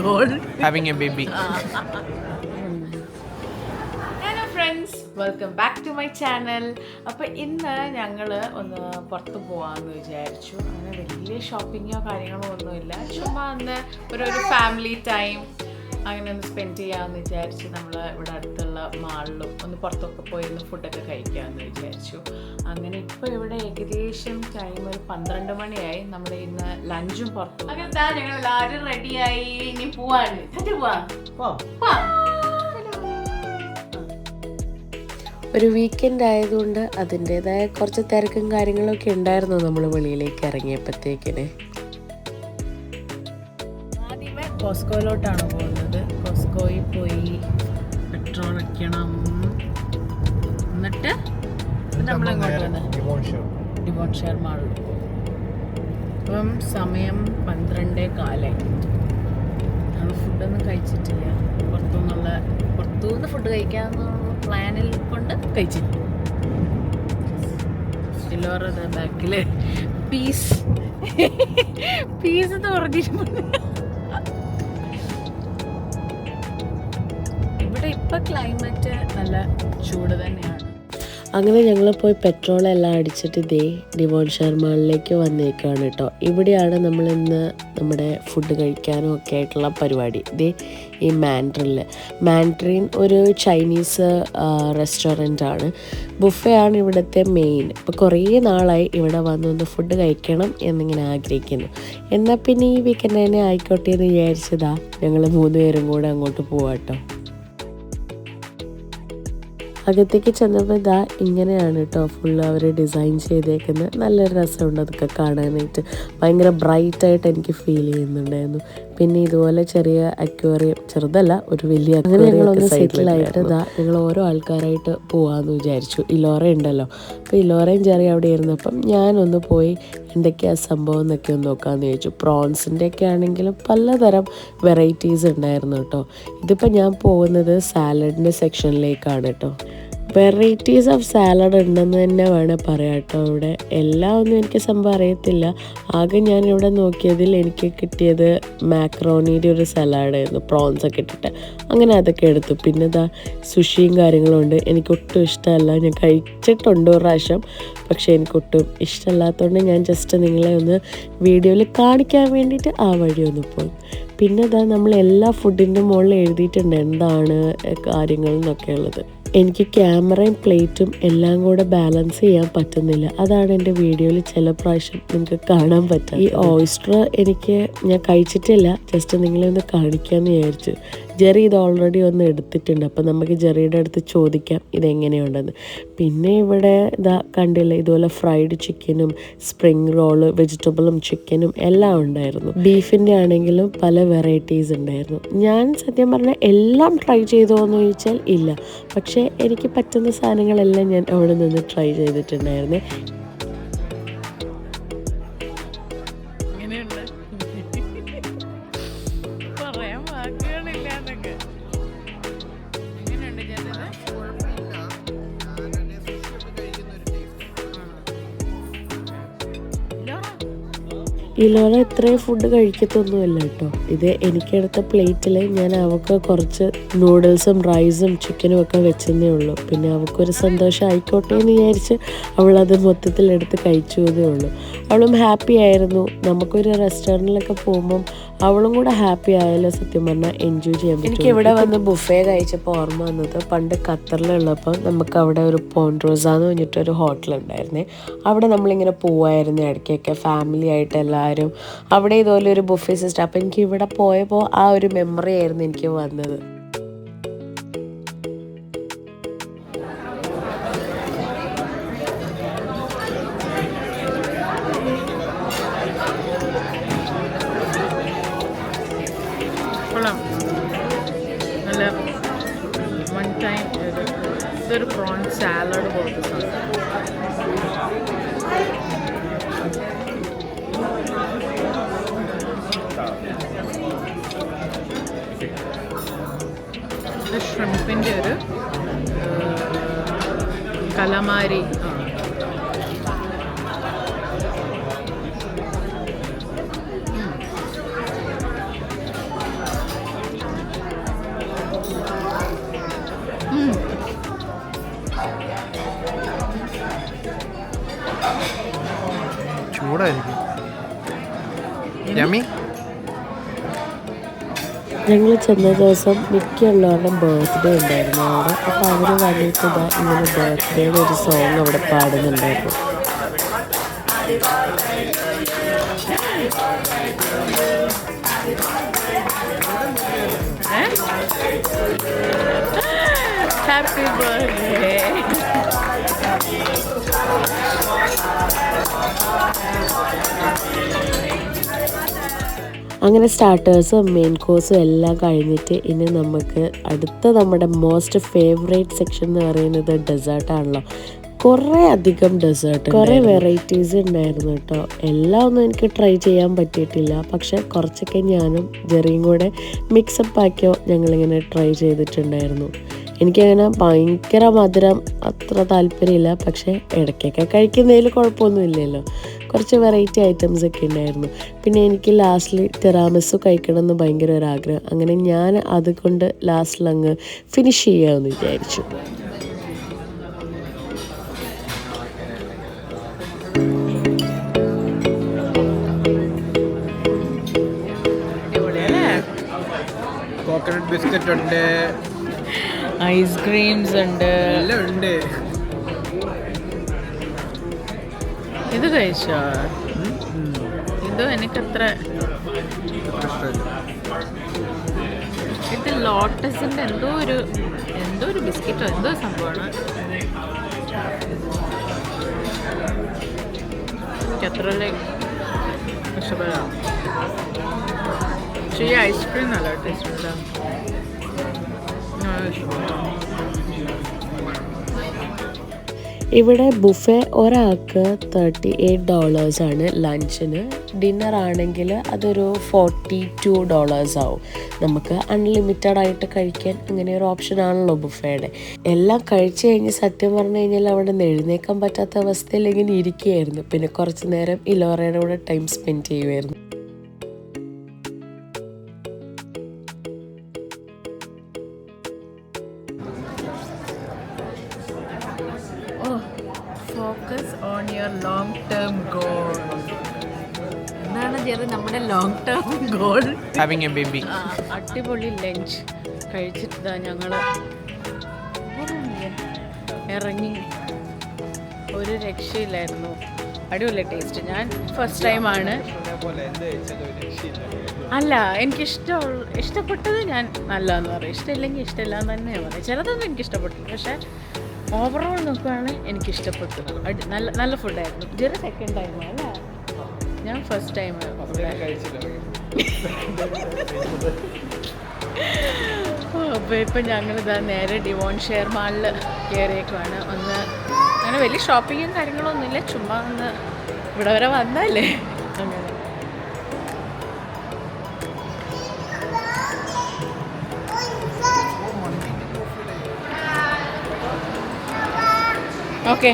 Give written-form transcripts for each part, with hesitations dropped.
goal. Having a baby. Hello friends, welcome back to my channel. അപ്പോൾ ഇന്ന് ഞങ്ങൾ ഒന്ന് പുറത്ത് പോകാമെന്ന് വിചാരിച്ചു. അങ്ങനെ വലിയ ഷോപ്പിങ്ങോ കാര്യങ്ങളോ ഒന്നുമില്ല, ചുമ്മാ ഒന്ന് ഒരു ഫാമിലി ടൈം അങ്ങനെ ഒന്ന് സ്പെൻഡ് ചെയ്യാമെന്ന് വിചാരിച്ച് നമ്മൾ ഇവിടെ അടുത്തുള്ള മാളിലും ഒന്ന് പുറത്തൊക്കെ പോയി ഒന്ന് ഫുഡൊക്കെ കഴിക്കാമെന്ന് വിചാരിച്ചു. അങ്ങനെ ഇപ്പോൾ ഇവിടെ ഏകദേശം ടൈം ഒരു 12 മണിയായി. നമ്മൾ ഇന്ന് ലഞ്ചും പുറത്തു. അങ്ങനെ ഞങ്ങൾ എല്ലാവരും റെഡിയായി, ഇനി പോവാണ്. ഒരു വീക്കെൻഡ് ആയതുകൊണ്ട് അതിൻ്റെതായ കുറച്ച് തിരക്കും കാര്യങ്ങളൊക്കെ ഉണ്ടായിരുന്നു നമ്മൾ വെളിയിലേക്ക് ഇറങ്ങിയപ്പോഴത്തേക്കിന്. ആദ്യമേ കോസ്കോയിലോട്ടാണ് പോകുന്നത്. കോസ്കോയിൽ പോയി പെട്രോൾ അടിക്കണം. എന്നിട്ട് നമ്മളെങ്ങോട്ട് വന്നത് ഡിവോൺഷെയർ മാളിൽ. ഇപ്പം സമയം 12:15. നമ്മൾ ഫുഡൊന്നും കഴിച്ചിട്ടില്ല. പുറത്തുനിന്ന് ഫുഡ് കഴിക്കാമെന്നുള്ള പ്ലാനിൽ കൊണ്ട് കഴിച്ചില്ല. ഇല്ലോറത് ബാക്കില് പീസ് എന്ന് പറഞ്ഞിട്ടുണ്ട്. ഇവിടെ ഇപ്പൊ ക്ലൈമറ്റ് നല്ല ചൂട് തന്നെയാണ്. അങ്ങനെ ഞങ്ങൾ പോയി പെട്രോളെല്ലാം അടിച്ചിട്ട് ഇതേ ഡിവോൺഷെയർ മാളിലേക്ക് വന്നേക്കാണ് കേട്ടോ. ഇവിടെയാണ് നമ്മളിന്ന് നമ്മുടെ ഫുഡ് കഴിക്കാനും ഒക്കെ ആയിട്ടുള്ള പരിപാടി. ഇതേ ഈ മാൻഡ്രിൻ ഒരു ചൈനീസ് റെസ്റ്റോറൻ്റ് ആണ്. ബുഫേ ആണ് ഇവിടുത്തെ മെയിൻ. ഇപ്പോൾ കുറേ നാളായി ഇവിടെ വന്നൊന്ന് ഫുഡ് കഴിക്കണം എന്നിങ്ങനെ ആഗ്രഹിക്കുന്നു. എന്നാൽ പിന്നെ ഈ വീക്കെൻഡ് തന്നെ ആയിക്കോട്ടെ എന്ന് വിചാരിച്ചതാ ഞങ്ങൾ 3 പേരും കൂടെ അങ്ങോട്ട് പോവാട്ടോ. അകത്തേക്ക് ചെന്നപ്പോൾ ഇതാ ഇങ്ങനെയാണ് കേട്ടോ ഫുള്ള് അവർ ഡിസൈൻ ചെയ്തേക്കുന്നത്. നല്ലൊരു രസമുണ്ട് അതൊക്കെ കാണാനായിട്ട്. ഭയങ്കര ബ്രൈറ്റായിട്ട് എനിക്ക് ഫീൽ ചെയ്യുന്നുണ്ടായിരുന്നു. പിന്നെ ഇതുപോലെ ചെറിയ അക്വേറിയം, ചെറുതല്ല ഒരു വലിയ അക്വേറിയം സെറ്റിലായിട്ട് ഇതാ ഞങ്ങൾ ഓരോ ആൾക്കാരായിട്ട് പോകാമെന്ന് വിചാരിച്ചു. ഇലോറ ഉണ്ടല്ലോ, അപ്പോൾ ഇലോറയും ചെറിയ അവിടെ ഇരുന്നപ്പം ഞാനൊന്ന് പോയി എന്തൊക്കെയാണ് സംഭവം എന്നൊക്കെ ഒന്ന് നോക്കാമെന്ന് ചോദിച്ചു. പ്രോൺസിൻ്റെ ഒക്കെ ആണെങ്കിലും പലതരം വെറൈറ്റീസ് ഉണ്ടായിരുന്നു കേട്ടോ. ഇതിപ്പോൾ ഞാൻ പോകുന്നത് സാലഡിൻ്റെ സെക്ഷനിലേക്കാണ് കേട്ടോ. വെറൈറ്റീസ് ഓഫ് സാലഡ് ഉണ്ടെന്ന് തന്നെ വേണേൽ പറയാം കേട്ടോ. ഇവിടെ എല്ലാം ഒന്നും എനിക്ക് സംഭവം അറിയത്തില്ല. ആകെ ഞാനിവിടെ നോക്കിയതിൽ എനിക്ക് കിട്ടിയത് മാക്രോണിയുടെ ഒരു സലാഡായിരുന്നു, പ്രോൺസൊക്കെ ഇട്ടിട്ട്. അങ്ങനെ അതൊക്കെ എടുത്തു. പിന്നെ ഇതാ സുഷിയും കാര്യങ്ങളും ഉണ്ട്. എനിക്കൊട്ടും ഇഷ്ടമല്ല. ഞാൻ കഴിച്ചിട്ടുണ്ട് ഒരു പ്രാവശ്യം, പക്ഷേ എനിക്കൊട്ടും ഇഷ്ടമല്ലാത്തതുകൊണ്ട് ഞാൻ ജസ്റ്റ് നിങ്ങളെ ഒന്ന് വീഡിയോയിൽ കാണിക്കാൻ വേണ്ടിയിട്ട് ആ വഴി ഒന്ന് പോയി. പിന്നെ ഇതാ നമ്മൾ എല്ലാ ഫുഡിൻ്റെ മുകളിൽ എഴുതിയിട്ടുണ്ട് എന്താണ് കാര്യങ്ങൾ എന്നൊക്കെ ഉള്ളത്. എനിക്ക് ക്യാമറയും പ്ലേറ്റും എല്ലാം കൂടെ ബാലൻസ് ചെയ്യാൻ പറ്റുന്നില്ല. അതാണ് എൻ്റെ വീഡിയോയിൽ ചില പ്രാവശ്യം നിങ്ങൾക്ക് കാണാൻ പറ്റുക. ഈ ഓയിസ്റ്റർ ഞാൻ കഴിച്ചിട്ടില്ല, ജസ്റ്റ് നിങ്ങളെ ഒന്ന് കാണിക്കാമെന്ന് വിചാരിച്ചു. ജെറി ഇത് ഓൾറെഡി ഒന്ന് എടുത്തിട്ടുണ്ട്. അപ്പം നമുക്ക് ജെറിയുടെ അടുത്ത് ചോദിക്കാം ഇതെങ്ങനെയുണ്ടെന്ന്. പിന്നെ ഇവിടെ ഇതാ കണ്ടില്ല, ഇതുപോലെ ഫ്രൈഡ് ചിക്കനും സ്പ്രിങ് റോള്, വെജിറ്റബിളും ചിക്കനും എല്ലാം ഉണ്ടായിരുന്നു. ബീഫിൻ്റെ ആണെങ്കിലും പല വെറൈറ്റീസ് ഉണ്ടായിരുന്നു. ഞാൻ സത്യം പറഞ്ഞാൽ എല്ലാം ട്രൈ ചെയ്തോ എന്ന് ചോദിച്ചാൽ ഇല്ല, പക്ഷേ എനിക്ക് പറ്റുന്ന സാധനങ്ങളെല്ലാം ഞാൻ അവിടെ നിന്ന് ട്രൈ ചെയ്തിട്ടുണ്ടായിരുന്നേ. ഇലോറ ഇത്രയും ഫുഡ് കഴിക്കത്തൊന്നുമില്ല കേട്ടോ. ഇത് എനിക്കെടുത്ത പ്ലേറ്റിൽ ഞാൻ അവൾക്ക് കുറച്ച് നൂഡിൽസും റൈസും ചിക്കനും ഒക്കെ വെച്ചതേ ഉള്ളൂ. പിന്നെ അവൾക്കൊരു സന്തോഷം ആയിക്കോട്ടെ എന്ന് വിചാരിച്ച് അവളത് മൊത്തത്തിൽ എടുത്ത് കഴിച്ചു എന്നേ ഉള്ളൂ. അവളും ഹാപ്പി ആയിരുന്നു. നമുക്കൊരു റെസ്റ്റോറൻറ്റിലൊക്കെ പോകുമ്പം അവളും കൂടെ ഹാപ്പി ആയാലും സത്യം പറഞ്ഞാൽ എൻജോയ് ചെയ്യാൻ പറ്റും. എനിക്ക് ഇവിടെ വന്ന് ബുഫേ കഴിച്ചപ്പോൾ ഓർമ്മ വന്നത്, പണ്ട് ഖത്തറിലുള്ളപ്പോൾ നമുക്ക് അവിടെ ഒരു പോൺറോസ എന്ന് പറഞ്ഞിട്ടൊരു ഹോട്ടലുണ്ടായിരുന്നേ. അവിടെ നമ്മളിങ്ങനെ പോവായിരുന്നു ഇടയ്ക്കൊക്കെ ഫാമിലി ആയിട്ട് എല്ലാവരും. അവിടെ ഇതുപോലെ ഒരു ബുഫേ സിസ്റ്റം. അപ്പോൾ എനിക്ക് ഇവിടെ പോയപ്പോൾ ആ ഒരു മെമ്മറി ആയിരുന്നു എനിക്ക് വന്നത്. നല്ല വൺ ടൈം ഇതൊരു പ്രോൺ സാലഡ് പോലത്തെ സാധനം. ഇത് ഷ്രിമ്പിൻ്റെ ഒരു കലമാരി ചൂടായിരിക്കും. യമി. ഞങ്ങൾ ചെന്ന ദിവസം മിക്കുള്ളവരുടെ ബർത്ത്ഡേ ഉണ്ടായിരുന്നു അവിടെ. അപ്പോൾ അവർ വന്നിട്ട് ഇങ്ങനെ ബർത്ത്ഡേയുടെ ഒരു സോങ് അവിടെ പാടുന്നുണ്ടായിരുന്നു. Happy birthday. അങ്ങനെ സ്റ്റാർട്ടേഴ്സും മെയിൻ കോഴ്സും എല്ലാം കഴിഞ്ഞിട്ട് ഇനി നമുക്ക് അടുത്ത നമ്മുടെ മോസ്റ്റ് ഫേവറേറ്റ് സെക്ഷൻ എന്ന് പറയുന്നത് ഡെസേർട്ടാണല്ലോ. കുറേ അധികം ഡെസേർട്ട്, കുറേ വെറൈറ്റീസ് ഉണ്ടായിരുന്നു കേട്ടോ. എല്ലാം ഒന്നും എനിക്ക് ട്രൈ ചെയ്യാൻ പറ്റിയിട്ടില്ല, പക്ഷെ കുറച്ചൊക്കെ ഞാനും ജെറിയും കൂടെ മിക്സപ്പ് ആക്കിയോ ഞങ്ങളിങ്ങനെ ട്രൈ ചെയ്തിട്ടുണ്ടായിരുന്നു. എനിക്കങ്ങനെ ഭയങ്കര മധുരം അത്ര താല്പര്യമില്ല, പക്ഷേ ഇടയ്ക്കൊക്കെ കഴിക്കുന്നതിൽ കുഴപ്പമൊന്നുമില്ലല്ലോ. കുറച്ച് വെറൈറ്റി ഐറ്റംസ് ഒക്കെ ഉണ്ടായിരുന്നു. പിന്നെ എനിക്ക് ലാസ്റ്റിൽ തിറാമിസു കഴിക്കണമെന്ന് ഭയങ്കര ഒരാഗ്രഹം. അങ്ങനെ ഞാൻ അതുകൊണ്ട് ലാസ്റ്റിൽ അങ്ങ് ഫിനിഷ് ചെയ്യാമെന്ന് വിചാരിച്ചു. കോക്കനട്ട് ബിസ്ക്കറ്റ് ഉണ്ട്, ഐസ്ക്രീംസ് ഉണ്ട്, എല്ലാം ഉണ്ട്. ഇത് കഴിച്ചോ? ഇത് എനിക്കത്ര ഇത് ലോട്ടസിന്റെ എന്തോ ഒരു ബിസ്ക്കറ്റോ എന്തോ സംഭവമാണ്. എനിക്കത്ര ഇഷ്ടപ്പെടാം. പക്ഷേ ഈ ഐസ്ക്രീം നല്ല ടേസ്റ്റ് ഉണ്ട്. ഇവിടെ ബുഫേ ഒരാൾക്ക് $38 ആണ് ലഞ്ചിന്. ഡിന്നർ ആണെങ്കിൽ അതൊരു $42 ആവും. നമുക്ക് അൺലിമിറ്റഡ് ആയിട്ട് കഴിക്കാൻ അങ്ങനെ ഒരു ഓപ്ഷൻ ആണല്ലോ ബുഫേയുടെ. എല്ലാം കഴിച്ചു കഴിഞ്ഞ് സത്യം പറഞ്ഞു കഴിഞ്ഞാൽ അവിടെ നിന്ന് എഴുന്നേക്കാൻ പറ്റാത്ത അവസ്ഥയിൽ ഇങ്ങനെ ഇരിക്കുകയായിരുന്നു. പിന്നെ കുറച്ച് നേരം ഇലോറയുടെ കൂടെ ടൈം സ്പെൻഡ് ചെയ്യുമായിരുന്നു. Focus on your long term goal. എന്താണ് ചെറിയ നമ്മുടെ long term goal? Having A baby. അടിപൊളി ലഞ്ച് കഴിച്ചിട്ടാ ഞങ്ങൾ ഇറങ്ങി. ഒരു രക്ഷയില്ലായിരുന്നു. അടിപൊളി ടേസ്റ്റ്. ഞാൻ ഫസ്റ്റ് ടൈമാണ്. അല്ല, ഇഷ്ടപ്പെട്ടത് ഞാൻ നല്ലതെന്ന് പറയും. ഇഷ്ടമില്ലെങ്കിൽ ഇഷ്ടമില്ല എന്ന് തന്നെയാണ് പറയും. ചിലതൊന്നും എനിക്ക് ഇഷ്ടപ്പെട്ടില്ല, പക്ഷേ ഓവറോൾ നോക്കുകയാണെങ്കിൽ എനിക്കിഷ്ടപ്പെട്ടു. നല്ല ഫുഡായിരുന്നു. ജെറി സെക്കൻഡ് ടൈം അല്ലേ? ഞാൻ ഫസ്റ്റ് ടൈം. അപ്പോൾ ഇപ്പം ഞങ്ങളിതാ നേരെ ഡിവോൺ ഷെയർ മാളിൽ കയറിയേക്കുവാണ്. അങ്ങനെ വലിയ ഷോപ്പിങ്ങും കാര്യങ്ങളൊന്നുമില്ല, ചുമ്മാ ഒന്ന് ഇവിടെ വരെ വന്നല്ലേ അങ്ങനെ. ഓക്കെ,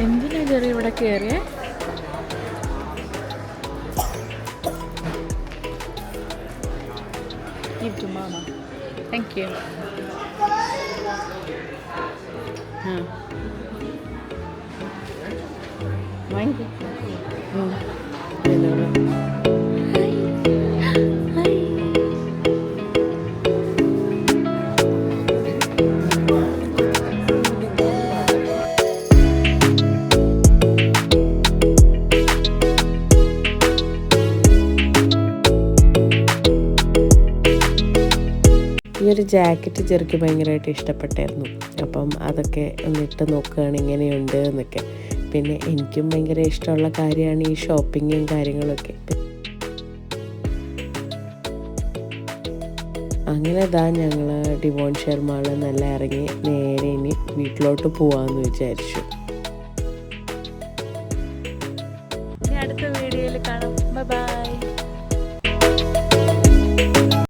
എന്തിനാ ചെറിയ ഇവിടെ കയറിയേ? Give to mama. Thank you. Thank you. ഈ ഒരു ജാക്കറ്റ് ചെറുക്ക് ഭയങ്കരമായിട്ട് ഇഷ്ടപ്പെട്ടായിരുന്നു. അപ്പം അതൊക്കെ ഒന്നിട്ട് നോക്കുകയാണ് എങ്ങനെയുണ്ട് എന്നൊക്കെ. പിന്നെ എനിക്കും ഭയങ്കര ഇഷ്ടമുള്ള കാര്യമാണ് ഈ ഷോപ്പിങ്ങും കാര്യങ്ങളൊക്കെ. അങ്ങനെ ഞങ്ങൾ ഡിവോൺ ഷെർമാളിൽ നിന്നെല്ലാം ഇറങ്ങി നേരെ ഇനി വീട്ടിലോട്ട് പോവാമെന്ന് വിചാരിച്ചു. അടുത്ത വീഡിയോയിൽ കാണാം. Bye bye.